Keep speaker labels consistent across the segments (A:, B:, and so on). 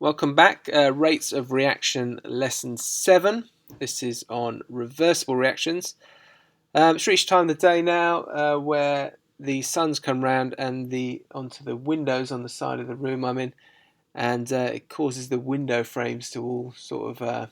A: Welcome back. Rates of reaction lesson 7. This is on reversible reactions. It's reached time of the day now where the sun's come round and onto the windows on the side of the room I'm in, and it causes the window frames to all sort of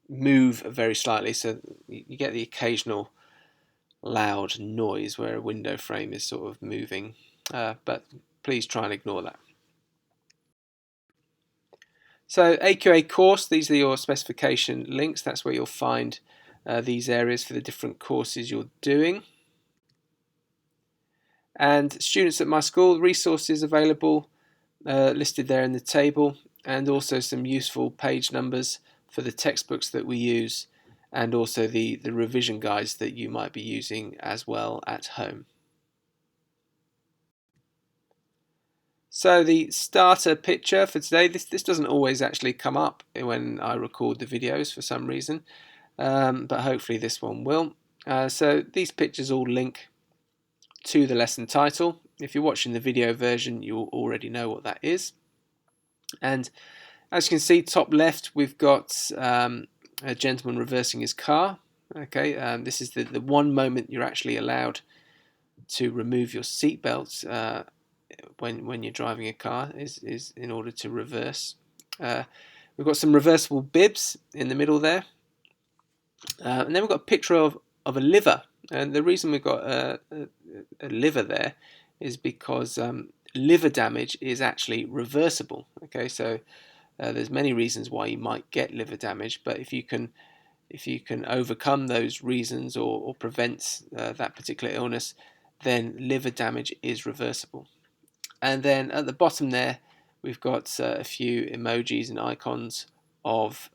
A: move very slightly, so you get the occasional loud noise where a window frame is sort of moving, but please try and ignore that. So AQA course, these are your specification links. That's where you'll find these areas for the different courses you're doing. And students at my school, resources available listed there in the table, and also some useful page numbers for the textbooks that we use, and also the revision guides that you might be using as well at home. So the starter picture for today, this doesn't always actually come up when I record the videos for some reason, but hopefully this one will. So these pictures all link to the lesson title. If you're watching the video version, you'll already know what that is. And as you can see, top left, we've got a gentleman reversing his car. Okay, this is the one moment you're actually allowed to remove your seatbelt when you're driving a car is in order to reverse. We've got some reversible bibs in the middle there, and then we've got a picture of a liver. And the reason we've got a liver there is because liver damage is actually reversible. Okay, so there's many reasons why you might get liver damage, but if you can overcome those reasons or prevent that particular illness, then liver damage is reversible. And then at the bottom there, we've got a few emojis and icons of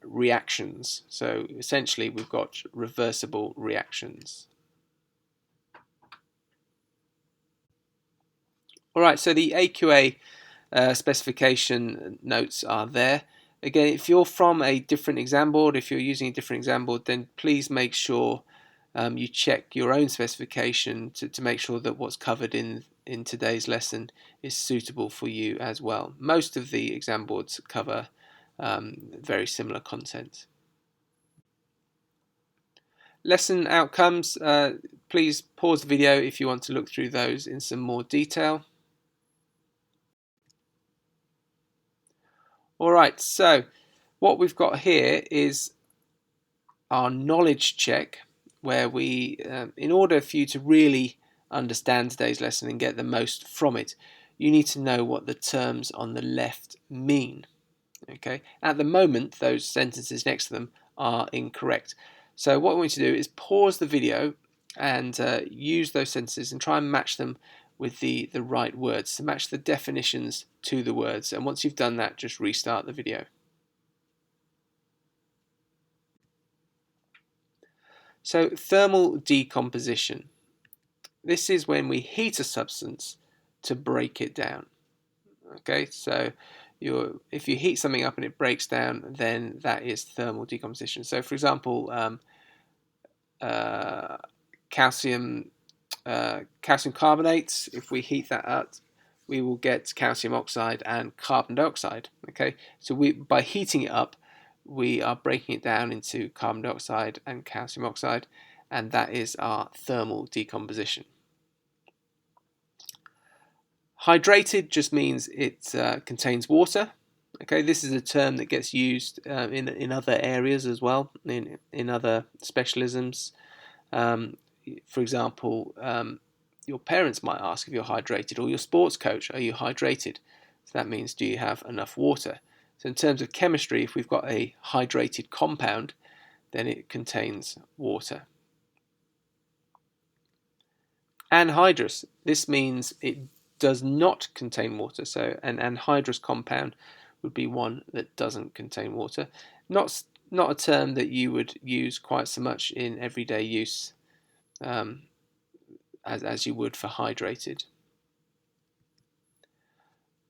A: reactions. So essentially, we've got reversible reactions. All right, so the AQA specification notes are there. Again, if you're from a different exam board, if you're using a different exam board, then please make sure you check your own specification to make sure that what's covered in today's lesson is suitable for you as well. Most of the exam boards cover very similar content. Lesson outcomes, please pause the video if you want to look through those in some more detail. Alright, so what we've got here is our knowledge check, where we, in order for you to really understand today's lesson and get the most from it, you need to know what the terms on the left mean. Okay, at the moment, those sentences next to them are incorrect. So what we want to do is pause the video and use those sentences and try and match them with the right words, to match the definitions to the words. And once you've done that, just restart the video. So thermal decomposition. This is when we heat a substance to break it down. Okay, so if you heat something up and it breaks down, then that is thermal decomposition. So for example, calcium carbonate, if we heat that up, we will get calcium oxide and carbon dioxide. Okay, so by heating it up, we are breaking it down into carbon dioxide and calcium oxide, and that is our thermal decomposition. Hydrated just means it contains water. Okay, this is a term that gets used in other areas as well, in other specialisms. For example, your parents might ask if you're hydrated, or your sports coach, are you hydrated? So that means, do you have enough water? So in terms of chemistry, if we've got a hydrated compound, then it contains water. Anhydrous, this means it does not contain water. So an anhydrous compound would be one that doesn't contain water. Not a term that you would use quite so much in everyday use as you would for hydrated.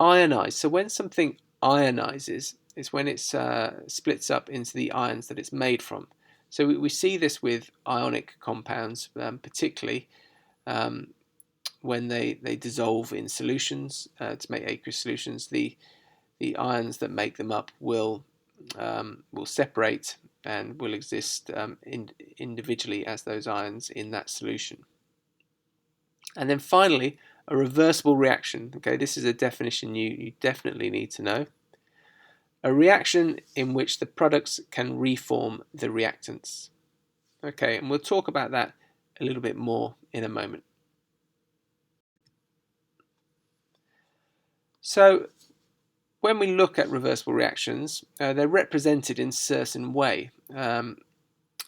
A: Ionize. So when something ionizes, it's when it splits up into the ions that it's made from. So we see this with ionic compounds, particularly when they dissolve in solutions to make aqueous solutions, the ions that make them up will separate and will exist individually as those ions in that solution. And then finally, a reversible reaction. Okay, this is a definition you definitely need to know. A reaction in which the products can reform the reactants. Okay, and we'll talk about that a little bit more in a moment. So when we look at reversible reactions, they're represented in a certain way.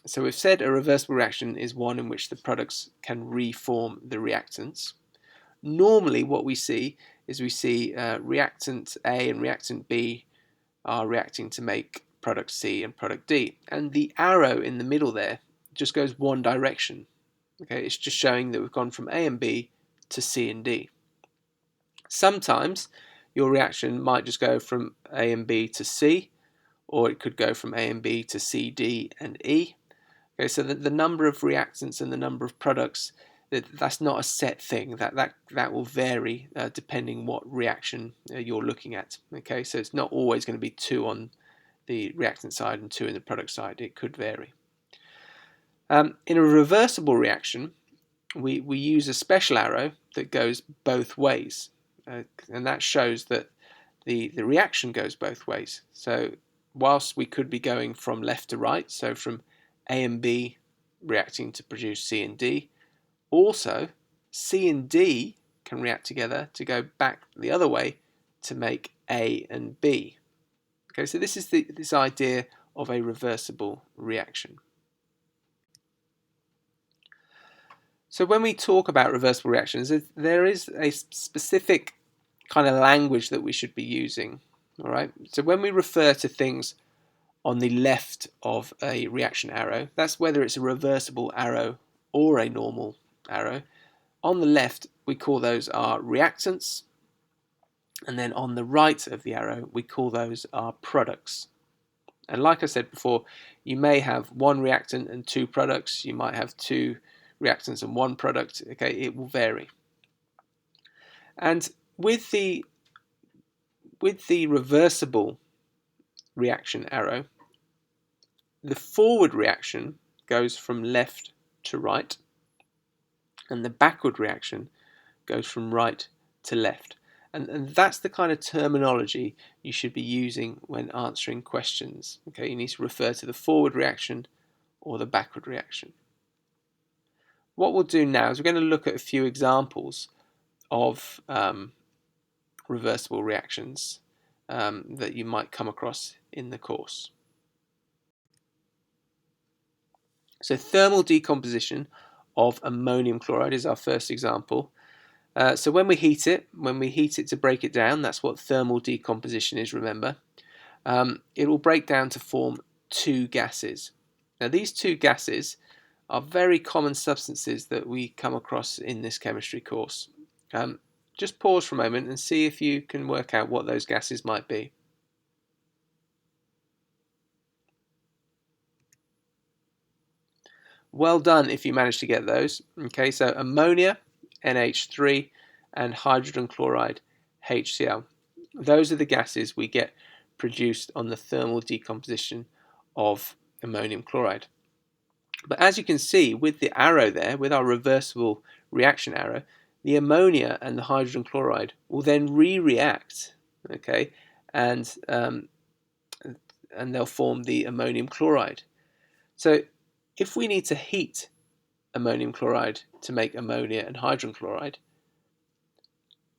A: So we've said a reversible reaction is one in which the products can reform the reactants. Normally what we see is reactant A and reactant B are reacting to make product C and product D, and the arrow in the middle there just goes one direction. Okay, it's just showing that we've gone from A and B to C and D. Sometimes your reaction might just go from A and B to C, or it could go from A and B to C, D and E. Okay, so the number of reactants and the number of products, that's not a set thing. That will vary depending what reaction you're looking at. Okay, so it's not always going to be 2 on the reactant side and 2 in the product side. It could vary. In a reversible reaction, we use a special arrow that goes both ways, and that shows that the reaction goes both ways. So whilst we could be going from left to right, so from A and B reacting to produce C and D, also C and D can react together to go back the other way to make A and B. Okay, so this is this idea of a reversible reaction. So when we talk about reversible reactions, there is a specific kind of language that we should be using. All right. So when we refer to things on the left of a reaction arrow, that's whether it's a reversible arrow or a normal arrow. On the left, we call those our reactants, and then on the right of the arrow, we call those our products. And like I said before, you may have 1 reactant and 2 products. You might have 2 reactants and 1 product. Okay, it will vary. And with the reversible reaction arrow, the forward reaction goes from left to right, and the backward reaction goes from right to left. And that's the kind of terminology you should be using when answering questions. Okay, you need to refer to the forward reaction or the backward reaction. What we'll do now is we're going to look at a few examples of reversible reactions that you might come across in the course. So thermal decomposition of ammonium chloride is our first example. So when we heat it to break it down, that's what thermal decomposition is, remember. It will break down to form 2 gases. Now these 2 gases are very common substances that we come across in this chemistry course. Just pause for a moment and see if you can work out what those gases might be. Well done if you managed to get those. Okay, so ammonia, NH3, and hydrogen chloride, HCl. Those are the gases we get produced on the thermal decomposition of ammonium chloride. But as you can see with the arrow there, with our reversible reaction arrow, the ammonia and the hydrogen chloride will then re-react, okay, and they'll form the ammonium chloride. So if we need to heat ammonium chloride to make ammonia and hydrogen chloride,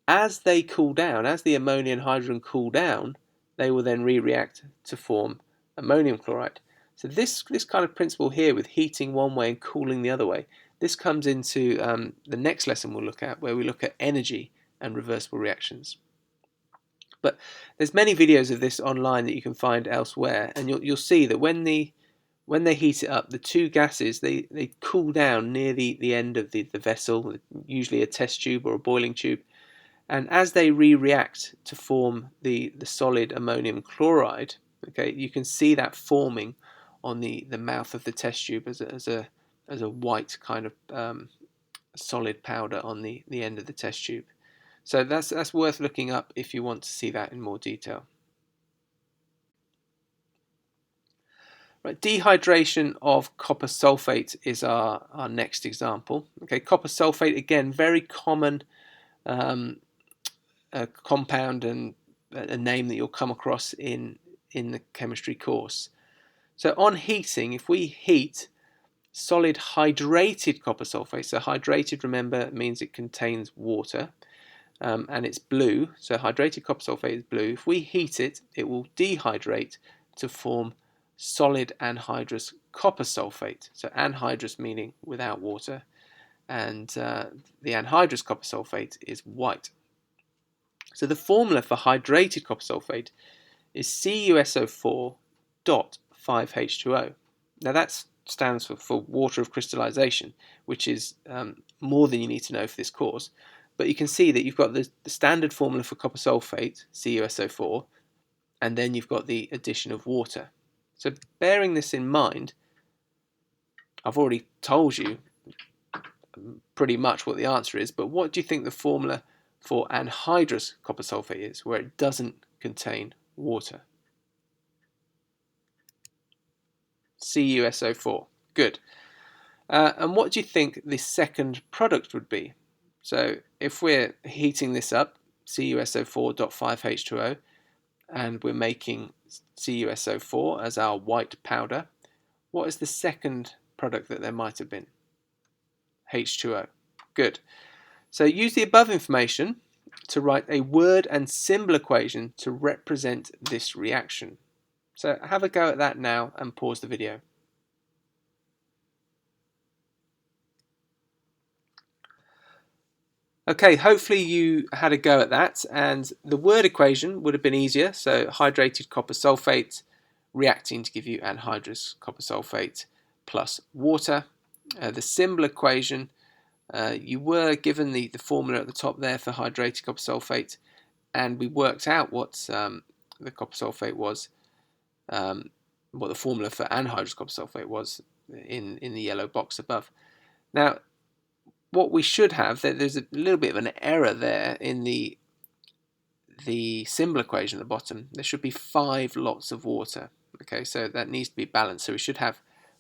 A: as they cool down, as the ammonia and hydrogen cool down, they will then re-react to form ammonium chloride. So this kind of principle here with heating one way and cooling the other way, this comes into the next lesson we'll look at, where we look at energy and reversible reactions. But there's many videos of this online that you can find elsewhere, and you'll see that when they heat it up, the 2 gases, they cool down near the end of the vessel, usually a test tube or a boiling tube, and as they re-react to form the solid ammonium chloride, okay, you can see that forming on the mouth of the test tube as a white kind of solid powder on the end of the test tube. So that's worth looking up if you want to see that in more detail. Right, dehydration of copper sulfate is our next example. Okay, copper sulfate, again, very common compound and a name that you'll come across in the chemistry course. So on heating, if we heat solid hydrated copper sulfate, so hydrated, remember, means it contains water, and it's blue, so hydrated copper sulfate is blue. If we heat it, it will dehydrate to form solid anhydrous copper sulfate. So anhydrous meaning without water, and the anhydrous copper sulfate is white. So the formula for hydrated copper sulfate is CuSO4.5H2O. Now that stands for water of crystallization, which is more than you need to know for this course. But you can see that you've got the standard formula for copper sulfate, CuSO4, and then you've got the addition of water. So bearing this in mind, I've already told you pretty much what the answer is, but what do you think the formula for anhydrous copper sulfate is, where it doesn't contain water? CuSO4. Good. And what do you think the second product would be? So if we're heating this up, CuSO4.5H2O, and we're making CuSO4 as our white powder, what is the second product that there might have been? H2O. Good. So use the above information to write a word and symbol equation to represent this reaction. So have a go at that now and pause the video. Okay, hopefully you had a go at that, and the word equation would have been easier. So hydrated copper sulfate reacting to give you anhydrous copper sulfate plus water. The symbol equation, you were given the formula at the top there for hydrated copper sulfate, and we worked out what the copper sulfate was, what the formula for anhydrous copper sulfate was in the yellow box above. Now, what we should have, there's a little bit of an error there in the symbol equation at the bottom. There should be 5 lots of water. Okay, so that needs to be balanced. So we should have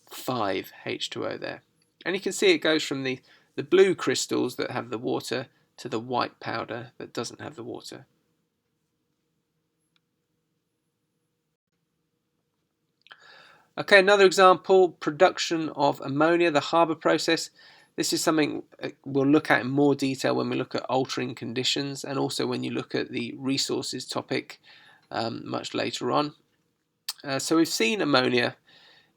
A: 5 H2O there. And you can see it goes from the blue crystals that have the water to the white powder that doesn't have the water. Okay, another example, production of ammonia, the Haber process. This is something we'll look at in more detail when we look at altering conditions, and also when you look at the resources topic much later on. So we've seen ammonia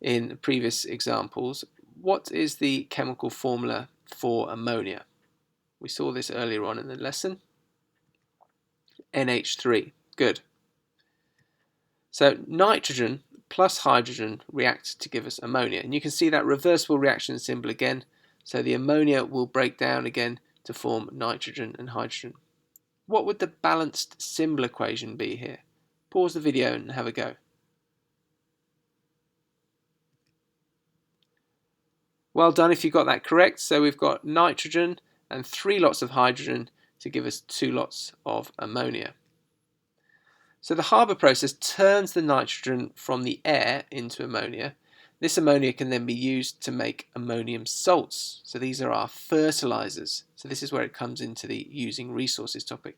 A: in previous examples. What is the chemical formula for ammonia? We saw this earlier on in the lesson. NH3. Good. So nitrogen plus hydrogen react to give us ammonia. And you can see that reversible reaction symbol again. So the ammonia will break down again to form nitrogen and hydrogen. What would the balanced symbol equation be here? Pause the video and have a go. Well done if you got that correct. So we've got nitrogen and 3 lots of hydrogen to give us 2 lots of ammonia. So the Haber process turns the nitrogen from the air into ammonia. This ammonia can then be used to make ammonium salts. So these are our fertilizers. So this is where it comes into the using resources topic.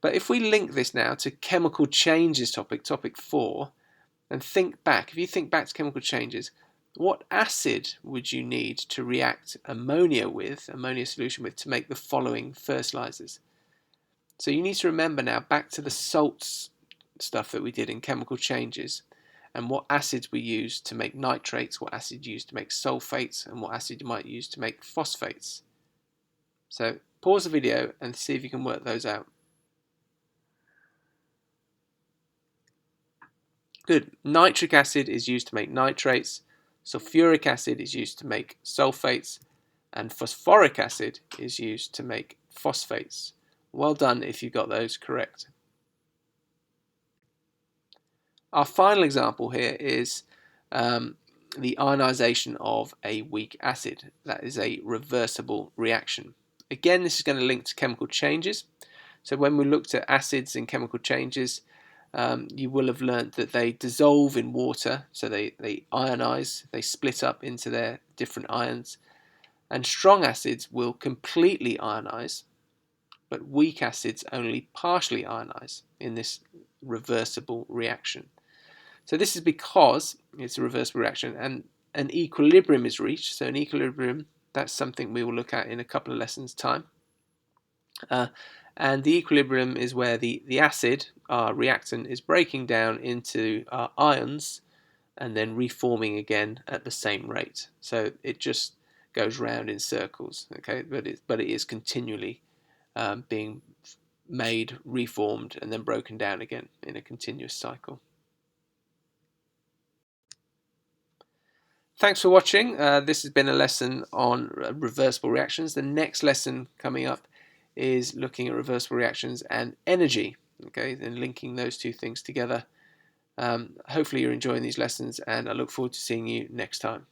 A: But if we link this now to chemical changes topic 4, and think back, if you think back to chemical changes, what acid would you need to react ammonia solution with, to make the following fertilizers? So you need to remember now back to the salts stuff that we did in chemical changes, and what acids we use to make nitrates, what acid you use to make sulfates, and what acid you might use to make phosphates. So pause the video and see if you can work those out. Good. Nitric acid is used to make nitrates, sulfuric acid is used to make sulfates, and phosphoric acid is used to make phosphates. Well done if you got those correct. Our final example here is the ionisation of a weak acid. That is a reversible reaction. Again, this is going to link to chemical changes. So when we looked at acids and chemical changes, you will have learnt that they dissolve in water, so they ionize, they split up into their different ions. And strong acids will completely ionize, but weak acids only partially ionize in this reversible reaction. So this is because it's a reversible reaction and an equilibrium is reached. So an equilibrium, that's something we will look at in a couple of lessons' time. And the equilibrium is where the acid, our reactant, is breaking down into ions and then reforming again at the same rate. So it just goes round in circles, okay? But it is continually being made, reformed, and then broken down again in a continuous cycle. Thanks for watching. This has been a lesson on reversible reactions. The next lesson coming up is looking at reversible reactions and energy, okay, and linking those two things together. Hopefully you're enjoying these lessons, and I look forward to seeing you next time.